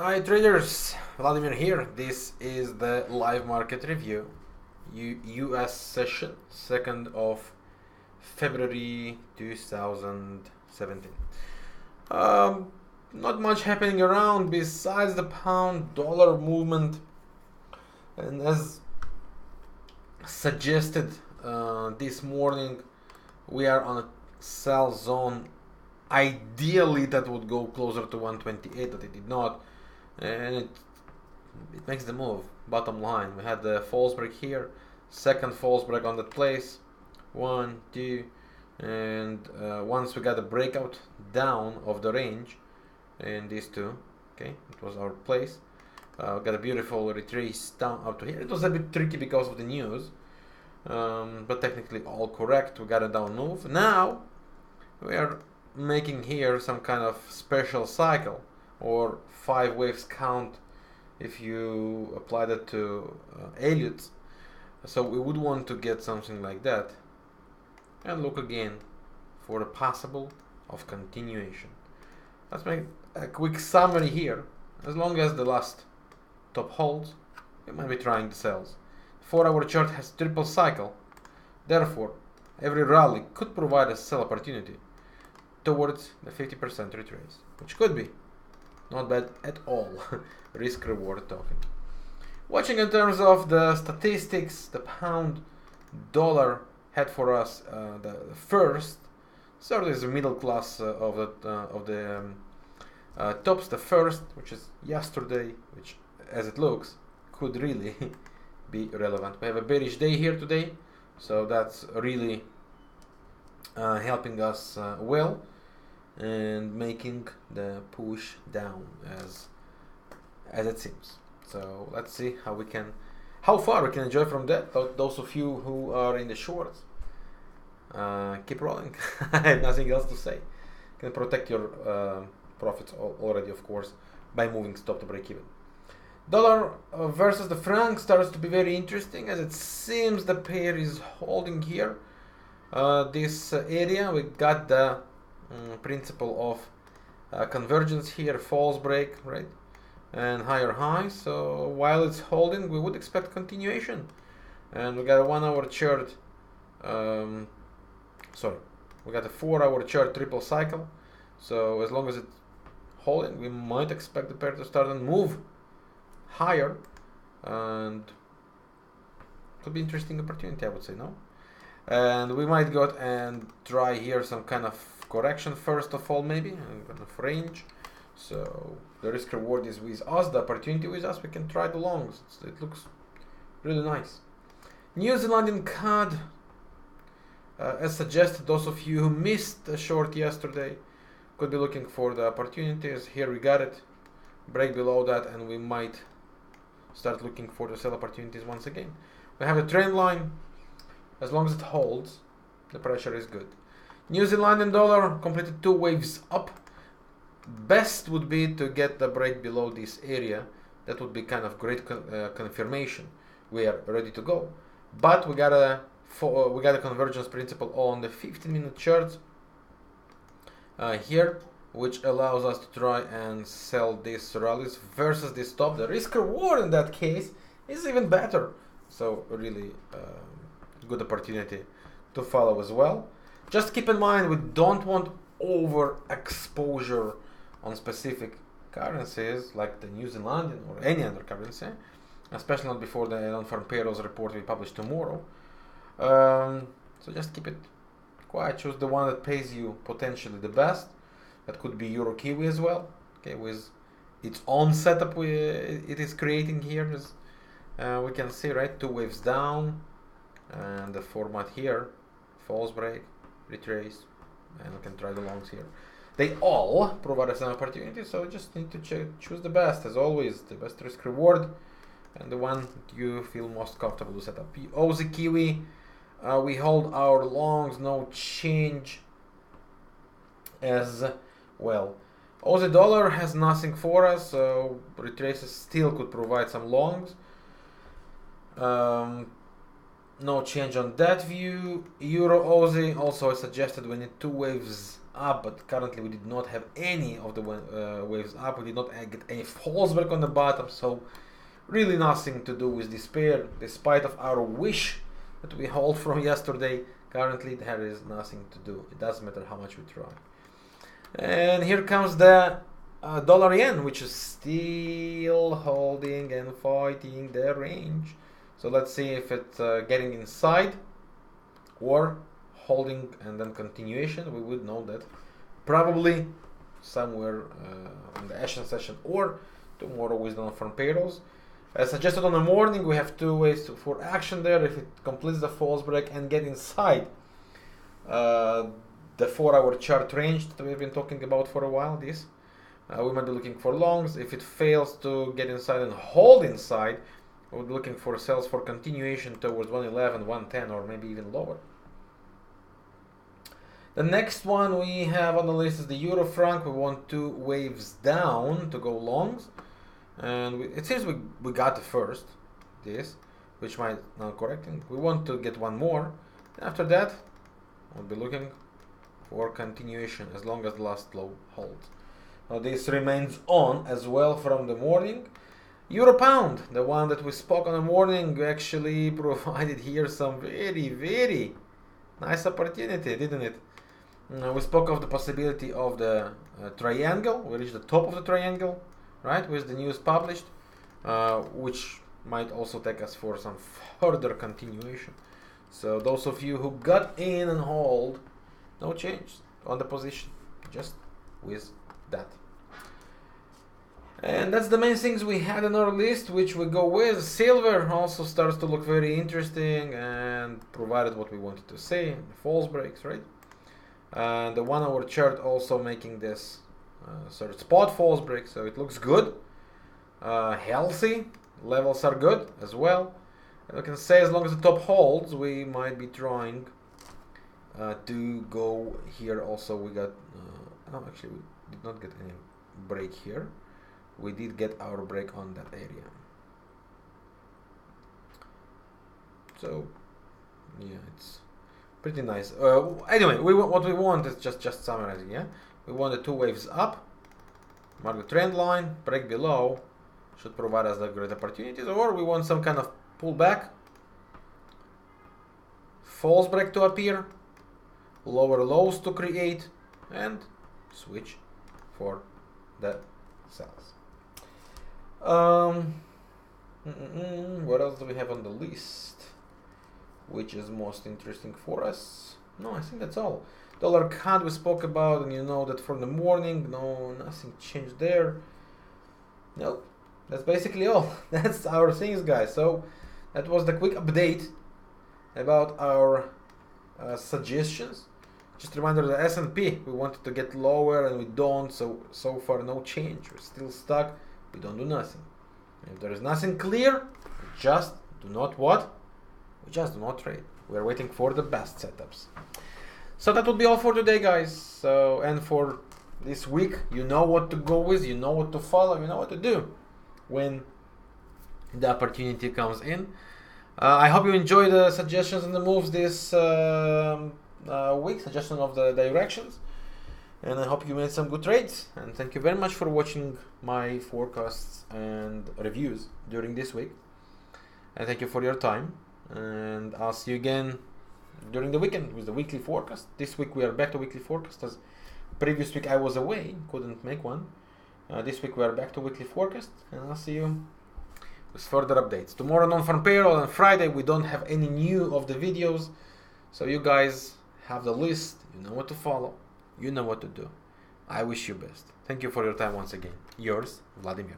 Hi traders, Vladimir here. This is the live market review, US session, 2nd of February 2017. Not much happening around besides the pound dollar movement, and as suggested this morning, we are on a sell zone. Ideally that would go closer to 128, but it did not, and it makes the move. Bottom line, we had the false break here, second false break on that place, 1, 2, and once we got a breakout down of the range in these two, okay, it was our place. Got a beautiful retrace down up to here. It was a bit tricky because of the news, but technically all correct. We got a down move. Now we are making here some kind of special cycle, or 5 waves count if you apply that to Elliot's. So we would want to get something like that and look again for a possible of continuation. Let's make a quick summary here. As long as the last top holds, we might be trying the sells. 4-hour chart has triple cycle, therefore every rally could provide a sell opportunity towards the 50% retrace, which could be not bad at all. Risk reward token. Watching in terms of the statistics, the pound dollar had for us the first, sort of is the middle class of the tops. The first, which is yesterday, which as it looks could really be relevant. We have a bearish day here today, so that's really helping us well and making the push down as it seems. So let's see how far we can enjoy from that. Those of you who are in the shorts, keep rolling. I have nothing else to say. You can protect your profits already, of course, by moving stop to break even. Dollar versus the franc starts to be very interesting, as it seems the pair is holding here. This area, we got the principle of convergence here, false break, right, and higher high. So while it's holding, we would expect continuation. And we got a 1-hour chart, we got a 4-hour chart triple cycle. So as long as it's holding, we might expect the pair to start and move higher, and could be interesting opportunity, I would say, no? And we might go and try here some kind of correction first of all, maybe, and kind of range. So the risk reward is with us, the opportunity with us. We can try the longs. It looks really nice. New Zealandian CAD, as suggested, those of you who missed a short yesterday could be looking for the opportunities. Here we got it, break below that, and we might start looking for the sell opportunities once again. We have a trend line. As long as it holds, the pressure is good. New Zealandian dollar completed 2 waves up. Best would be to get the break below this area. That would be kind of great confirmation. We are ready to go. But we got a convergence principle on the 15-minute chart here, which allows us to try and sell these rallies versus this top. The risk reward in that case is even better. So really good opportunity to follow as well. Just keep in mind, we don't want overexposure on specific currencies like the New Zealandian or any other currency, especially not before the non-farm payrolls report we publish tomorrow. So just keep it quiet. Choose the one that pays you potentially the best. That could be Euro Kiwi as well. Okay, with its own setup it is creating here. As we can see, right, 2 waves down, and the format here, false break, retrace, and we can try the longs here. They all provide us an opportunity, so we just need to choose the best, as always, the best risk reward, and the one you feel most comfortable to set up. Aussie Kiwi, we hold our longs, no change as well. Aussie dollar has nothing for us, so retraces still could provide some longs. No change on that view. Euro Aussie, also I suggested we need 2 waves up, but currently we did not have any of the waves up. We did not get any false break on the bottom, so really nothing to do with this pair, despite of our wish that we hold from yesterday. Currently there is nothing to do. It doesn't matter how much we try. And here comes the dollar yen, which is still holding and fighting the range. So let's see if it's getting inside or holding and then continuation. We would know that probably somewhere in the action session or tomorrow with the non-farm payrolls. As suggested on the morning, we have two ways for action there. If it completes the false break and get inside the 4-hour chart range that we've been talking about for a while, this we might be looking for longs. If it fails to get inside and hold inside, we'll be looking for sells for continuation towards 111, 110, or maybe even lower. The next one we have on the list is the Euro franc. We want 2 waves down to go longs, and it seems we got the first, this, which might now correcting. We want to get one more. After that, we'll be looking for continuation as long as the last low holds. Now this remains on as well from the morning. Euro pound, the one that we spoke on the morning, actually provided here some very nice opportunity, didn't it? We spoke of the possibility of the triangle. We reached the top of the triangle, right, with the news published, which might also take us for some further continuation. So those of you who got in and hold, no change on the position, just with that. And that's the main things we had on our list, which we go with. Silver also starts to look very interesting and provided what we wanted to say, false breaks, right? And the 1-hour chart also making this sort of spot false break, so it looks good, healthy, levels are good as well. And I can say as long as the top holds, we might be trying to go here. Also we got, no, actually we did not get any break here. We did get our break on that area. So yeah, it's pretty nice. Anyway, what we want is just summarizing. Yeah, we want the 2 waves up, mark the trend line, break below, should provide us the great opportunities, or we want some kind of pullback, false break to appear, lower lows to create, and switch for the sells. What else do we have on the list which is most interesting for us? No, I think that's all. Dollar CAD we spoke about, and you know that from the morning, no, nothing changed there. Nope, that's basically all. That's our things, guys. So that was the quick update about our suggestions. Just a reminder, the S&P, we wanted to get lower and we don't, so far no change. We're still stuck. We don't do nothing. If there is nothing clear, we just do not what? We just do not trade. We are waiting for the best setups. So that would be all for today, guys. So, and for this week, you know what to go with, you know what to follow, you know what to do when the opportunity comes in. I hope you enjoy the suggestions and the moves this week, suggestion of the directions. And I hope you made some good trades. And thank you very much for watching my forecasts and reviews during this week. And thank you for your time. And I'll see you again during the weekend with the weekly forecast. This week we are back to weekly forecast, as previous week I was away, couldn't make one. This week we are back to weekly forecast, and I'll see you with further updates. Tomorrow non-farm payroll, and Friday we don't have any new of the videos. So you guys have the list, you know what to follow. You know what to do. I wish you best. Thank you for your time once again. Yours, Vladimir.